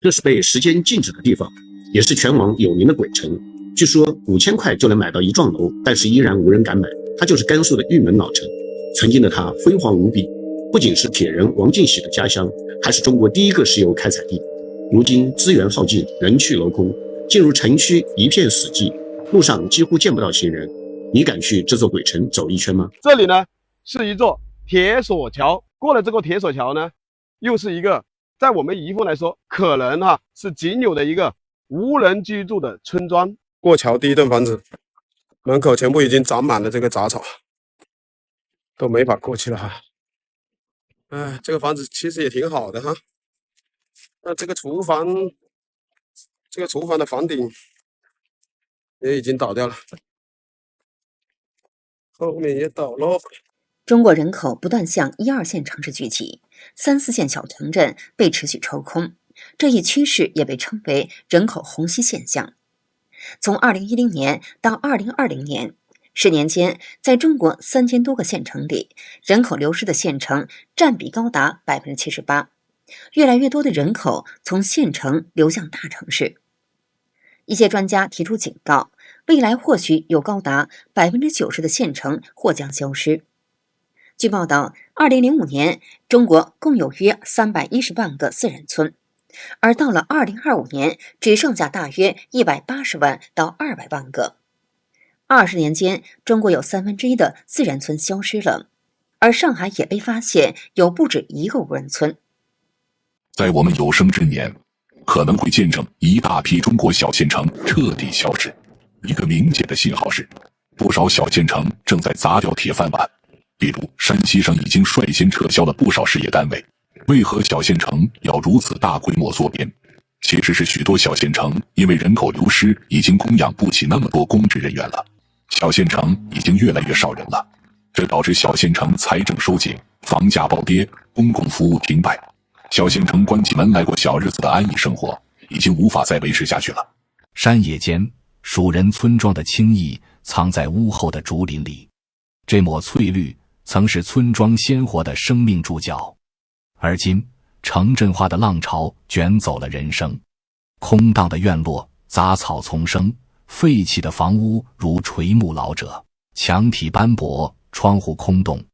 这是被时间静止的地方，也是全网有名的鬼城。据说5000块就能买到一幢楼，但是依然无人敢买。它就是甘肃的玉门老城。曾经的它辉煌无比，不仅是铁人王进喜的家乡，还是中国第一个石油开采地。如今资源耗尽，人去楼空，进入城区一片死寂，路上几乎见不到行人。你敢去这座鬼城走一圈吗？这里呢是一座铁索桥，过了这个铁索桥呢，又是一个在我们宜丰来说，可能是仅有的一个无人居住的村庄。过桥第一栋房子，门口全部已经长满了这个杂草，都没法过去了哈。这个房子其实也挺好的哈。那这个厨房的房顶也已经倒掉了，后面也倒了。中国人口不断向1、2线城市聚集，3、4线小城镇被持续抽空，这一趋势也被称为人口虹吸现象。从2010年到2020年，10年间，在中国3000多个县城里，人口流失的县城占比高达78%，越来越多的人口从县城流向大城市。一些专家提出警告，未来或许有高达90%的县城或将消失。据报道，2005年，中国共有约310万个自然村，而到了2025年，只剩下大约180万到200万个。20年间，中国有1/3的自然村消失了，而上海也被发现有不止一个无人村。在我们有生之年，可能会见证一大批中国小县城彻底消失。一个明显的信号是，不少小县城正在砸掉铁饭碗。比如山西省已经率先撤销了不少事业单位。为何小县城要如此大规模缩编？其实是许多小县城因为人口流失，已经供养不起那么多公职人员了。小县城已经越来越少人了，这导致小县城财政收紧，房价暴跌，公共服务停摆。小县城关起门来过小日子的安逸生活，已经无法再维持下去了。山野间，蜀人村庄的青意藏在屋后的竹林里，这抹翠绿曾是村庄鲜活的生命注脚，而今城镇化的浪潮卷走了人生。空荡的院落，杂草丛生，废弃的房屋如垂暮老者，墙体斑驳，窗户空洞，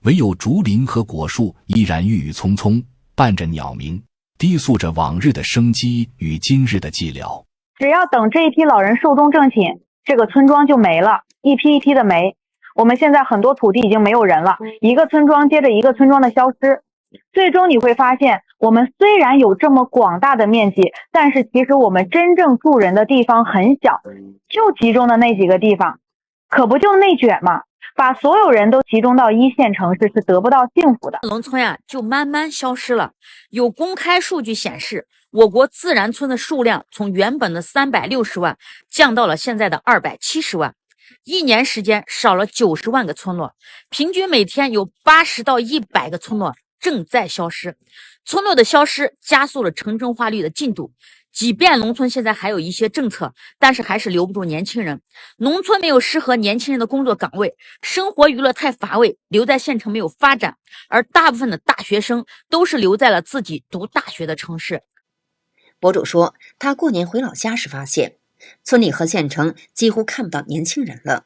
唯有竹林和果树依然郁郁葱葱，伴着鸟鸣，低诉着往日的生机与今日的寂寥。只要等这一批老人寿终正寝，这个村庄就没了，一批一批的没。我们现在很多土地已经没有人了，一个村庄接着一个村庄的消失。最终你会发现，我们虽然有这么广大的面积，但是其实我们真正住人的地方很小，就集中的那几个地方，可不就内卷吗？把所有人都集中到1线城市是得不到幸福的。农村就慢慢消失了。有公开数据显示，我国自然村的数量从原本的360万降到了现在的270万。1年时间少了90万个村落，平均每天有80到100个村落正在消失。村落的消失加速了城镇化率的进度。即便农村现在还有一些政策，但是还是留不住年轻人。农村没有适合年轻人的工作岗位，生活娱乐太乏味，留在县城没有发展，而大部分的大学生都是留在了自己读大学的城市。博主说，他过年回老家时发现，村里和县城几乎看不到年轻人了。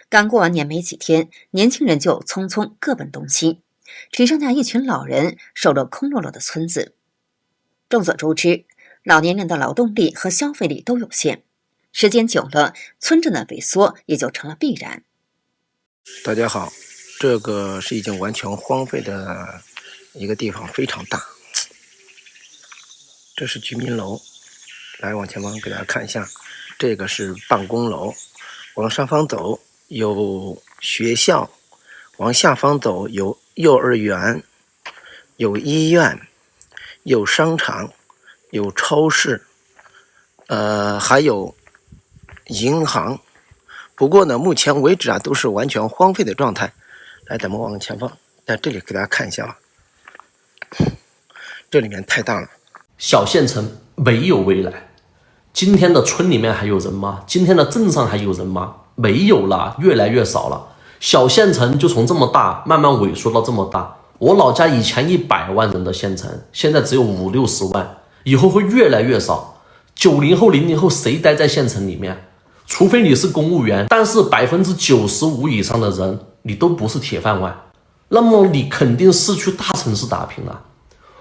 刚过完年没几天，年轻人就匆匆各奔东西，只剩下一群老人守着空落落的村子。众所周知，老年人的劳动力和消费力都有限，时间久了，村镇的萎缩也就成了必然。大家好，这个是已经完全荒废的一个地方，非常大。这是居民楼，来往前方给大家看一下，这个是办公楼，往上方走有学校，往下方走有幼儿园，有医院，有商场，有超市，还有银行。不过呢，目前为止都是完全荒废的状态。来，咱们往前方，在这里给大家看一下吧。这里面太大了。小县城没有未来。今天的村里面还有人吗？今天的镇上还有人吗？没有了，越来越少了。小县城就从这么大慢慢萎缩到这么大。我老家以前100万人的县城，现在只有50-60万。以后会越来越少。90后、00后谁待在县城里面？除非你是公务员，但是95%以上的人你都不是铁饭碗，那么你肯定是去大城市打拼了。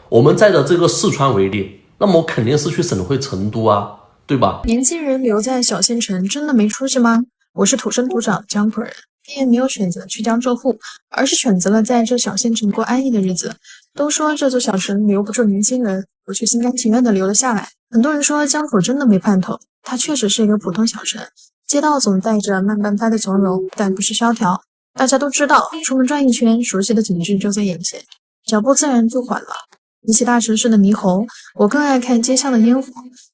我们在的这个四川为例，那么我肯定是去省会成都啊，对吧？年轻人留在小县城真的没出息吗？我是土生土长江浦人，毕业没有选择去江浙沪，而是选择了在这小县城过安逸的日子。都说这座小城留不住年轻人，我却心甘情愿地留了下来。很多人说江浦真的没盼头，它确实是一个普通小城，街道总带着慢半拍的从容，但不是萧条。大家都知道，出门转一圈，熟悉的景致就在眼前，脚步自然就缓了。比起大城市的霓虹，我更爱看街巷的烟火，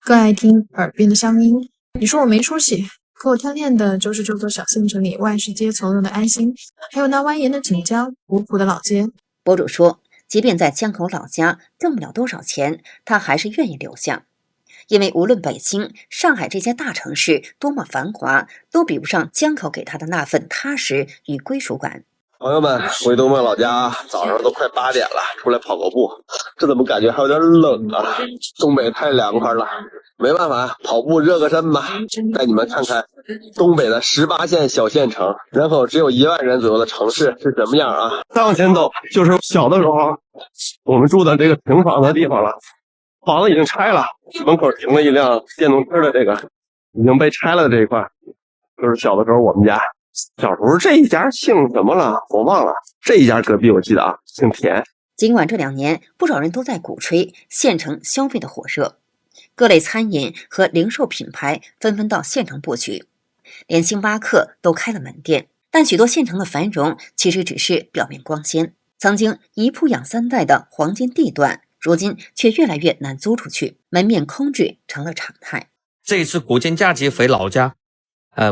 更爱听耳边的乡音。你说我没出息，可我贪恋的就是这座小县城里万事皆从容的安心，还有那蜿蜒的锦江、古朴的老街。博主说，即便在江口老家挣不了多少钱，他还是愿意留下。因为无论北京、上海这些大城市多么繁华，都比不上江口给他的那份踏实与归属感。朋友们，回东北老家，早上都快8点了，出来跑个步，这怎么感觉还有点冷啊？东北太凉快了，没办法，跑步热个身吧。带你们看看东北的18线小县城，人口只有1万人左右的城市是什么样啊？再往前走，就是小的时候我们住的这个平房的地方了。房子已经拆了，门口停了一辆电动车的这个已经被拆了的这一块，就是小的时候我们家。小时候这一家姓什么了我忘了，这一家隔壁我记得啊姓田。尽管这2年不少人都在鼓吹县城消费的火热，各类餐饮和零售品牌纷纷到县城布局，连星巴克都开了门店，但许多县城的繁荣其实只是表面光鲜，曾经一铺养3代的黄金地段，如今却越来越难租出去，门面空置成了常态。这一次国庆假期回老家，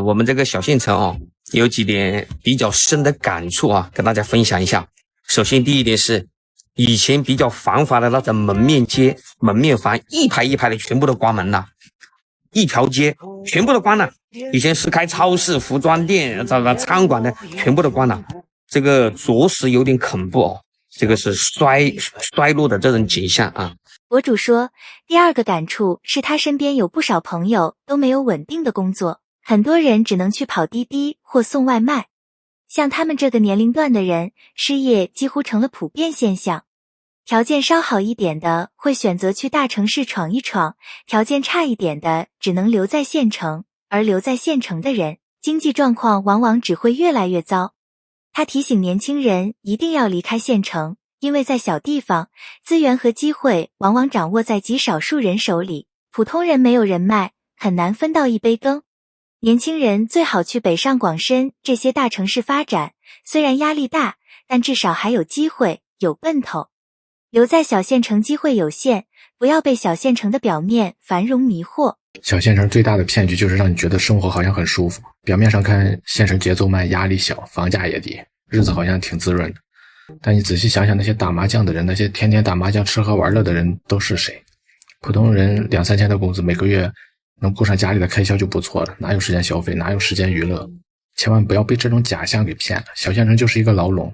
我们这个小县城有几点比较深的感触啊，跟大家分享一下。首先第一点是，以前比较繁华的那种门面街、门面房，一排一排的全部都关门了，一条街全部都关了。以前是开超市、服装店、餐馆的，全部都关了，这个着实有点恐怖哦。这个是衰落的这种景象啊。博主说，第二个感触是他身边有不少朋友都没有稳定的工作，很多人只能去跑滴滴或送外卖。像他们这个年龄段的人，失业几乎成了普遍现象。条件稍好一点的会选择去大城市闯一闯，条件差一点的只能留在县城，而留在县城的人，经济状况往往只会越来越糟。他提醒年轻人一定要离开县城，因为在小地方，资源和机会往往掌握在极少数人手里，普通人没有人脉，很难分到一杯羹。年轻人最好去北上广深这些大城市发展，虽然压力大，但至少还有机会，有奔头。留在小县城机会有限，不要被小县城的表面繁荣迷惑。小县城最大的骗局就是让你觉得生活好像很舒服，表面上看县城节奏慢，压力小，房价也低，日子好像挺滋润的。但你仔细想想，那些打麻将的人，那些天天打麻将吃喝玩乐的人都是谁？普通人2-3千的工资，每个月能顾上家里的开销就不错了，哪有时间消费，哪有时间娱乐？千万不要被这种假象给骗了。小县城就是一个牢笼。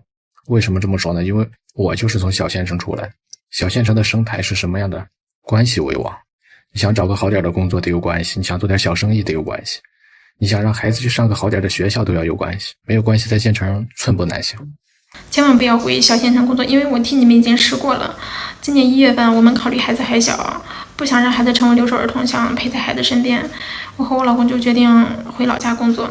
为什么这么说呢？因为我就是从小县城出来的。小县城的生态是什么样的？关系为王。你想找个好点的工作得有关系，你想做点小生意得有关系，你想让孩子去上个好点的学校都要有关系，没有关系在县城寸步难行。千万不要回小县城工作，因为我替你们已经试过了。今年1月份我们考虑孩子还小，不想让孩子成为留守儿童，想陪在孩子身边，我和我老公就决定回老家工作。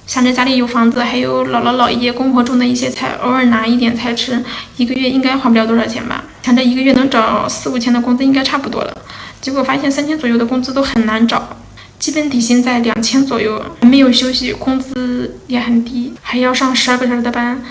想着家里有房子，还有姥姥姥爷公婆种的一些菜，偶尔拿一点菜吃，一个月应该花不了多少钱吧。想着一个月能找4-5千的工资应该差不多了，结果发现3000左右的工资都很难找，基本底薪在2000左右，没有休息，工资也很低，还要上12个小时的班，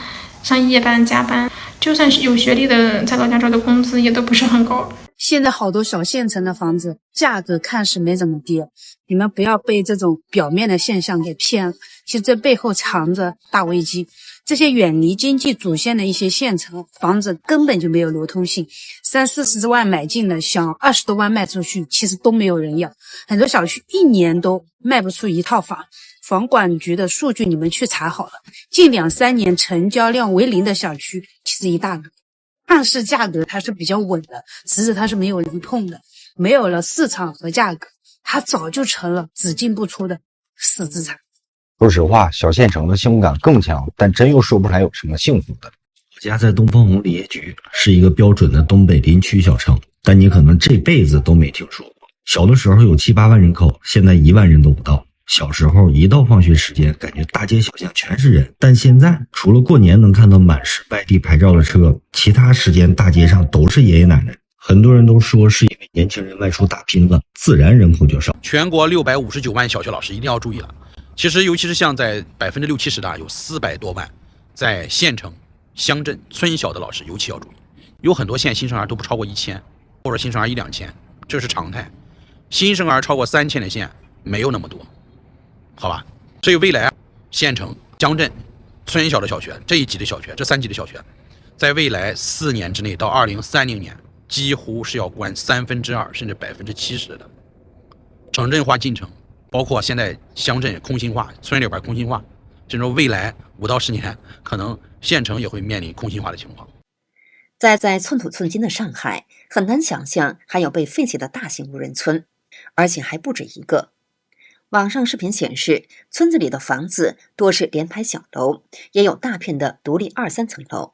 上夜班加班，就算是有学历的在老家找的工资也都不是很高。现在好多小县城的房子价格看似没怎么跌，你们不要被这种表面的现象给骗了，其实这背后藏着大危机。这些远离经济主线的一些县城房子根本就没有流通性，30-40万买进的，想20多万卖出去，其实都没有人要。很多小区1年都卖不出1套房。房管局的数据你们去查好了，近2-3年成交量为0的小区其实一大个。看似价格它是比较稳的，实质它是没有流通的。没有了市场和价格，它早就成了只进不出的死资产。说实话，小县城的幸福感更强，但真又说不出来有什么幸福的。我家在东方红里业局，是一个标准的东北林区小城，但你可能这辈子都没听说过。小的时候有7、8万人口，现在1万人都不到。小时候一到放学时间，感觉大街小巷全是人，但现在除了过年能看到满是外地牌照的车，其他时间大街上都是爷爷奶奶。很多人都说是因为年轻人外出打拼了，自然人口就少。全国659万小学老师一定要注意了。其实尤其是像在60%、70%的有400多万，在县城、乡镇、村小的老师尤其要注意。有很多县新生儿都不超过1000，或者新生儿1、2千，这是常态。新生儿超过3000的县没有那么多。好吧，所以未来县城、乡镇、村小的小学这一级的小学，这3级的小学，在未来4年之内到2030年，几乎是要关2%甚至70%的城镇化进程，包括现在乡镇空心化、村里边空心化，甚至未来5到10年，可能县城也会面临空心化的情况。在寸土寸金的上海，很难想象还有被废弃的大型无人村，而且还不止一个。网上视频显示，村子里的房子多是连排小楼，也有大片的独立2、3层楼。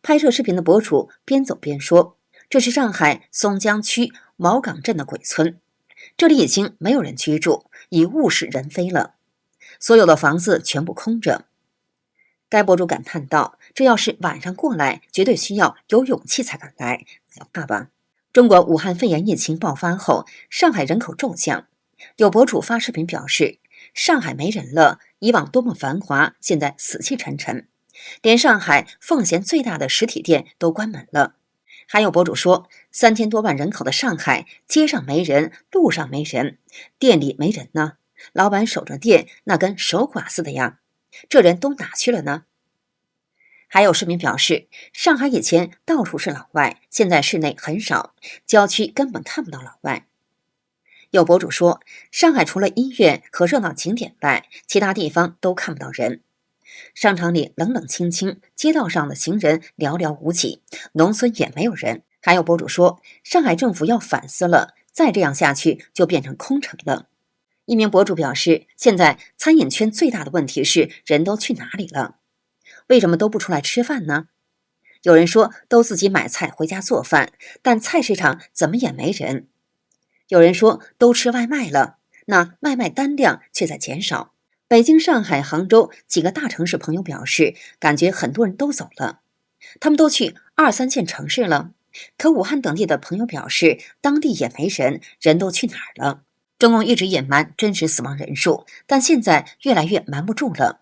拍摄视频的博主边走边说，这是上海松江区毛岗镇的鬼村，这里已经没有人居住，已物是人非了，所有的房子全部空着。该博主感叹道，这要是晚上过来，绝对需要有勇气才敢来，可怕吧。中国武汉肺炎疫情爆发后，上海人口骤降。有博主发视频表示，上海没人了，以往多么繁华，现在死气沉沉，连上海奉贤最大的实体店都关门了。还有博主说，3000多万人口的上海，街上没人，路上没人，店里没人呢，老板守着店那跟守寡似的呀，这人都哪去了呢？还有市民表示，上海以前到处是老外，现在市内很少，郊区根本看不到老外。有博主说，上海除了医院和热闹景点外，其他地方都看不到人。商场里冷冷清清，街道上的行人寥寥无几，农村也没有人。还有博主说，上海政府要反思了，再这样下去就变成空城了。一名博主表示，现在餐饮圈最大的问题是人都去哪里了？为什么都不出来吃饭呢？有人说都自己买菜回家做饭，但菜市场怎么也没人。有人说都吃外卖了，那外卖单量却在减少。北京、上海、杭州几个大城市朋友表示，感觉很多人都走了，他们都去2、3线城市了。可武汉等地的朋友表示，当地也没人，人都去哪儿了？中共一直隐瞒真实死亡人数，但现在越来越瞒不住了。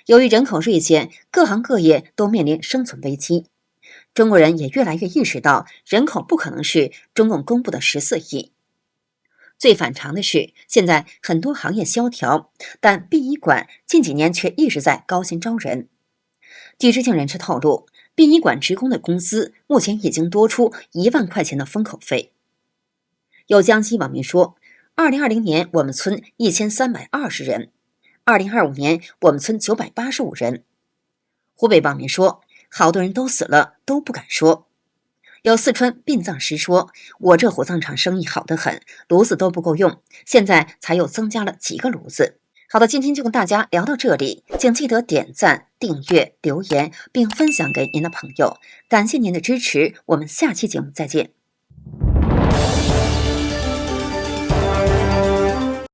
由于人口锐减，各行各业都面临生存危机。中国人也越来越意识到，人口不可能是中共公布的14亿。最反常的是，现在很多行业萧条，但殡仪馆近几年却一直在高薪招人。据知情人士透露，殡仪馆职工的工资目前已经多出1万块钱的封口费。有江西网民说，2020年我们村1320人，2025年我们村985人。湖北网民说，好多人都死了，都不敢说。有四川殡葬师说，我这火葬场生意好得很，炉子都不够用，现在才又增加了几个炉子。好的，今天就跟大家聊到这里，请记得点赞、订阅、留言并分享给您的朋友，感谢您的支持，我们下期节目再见。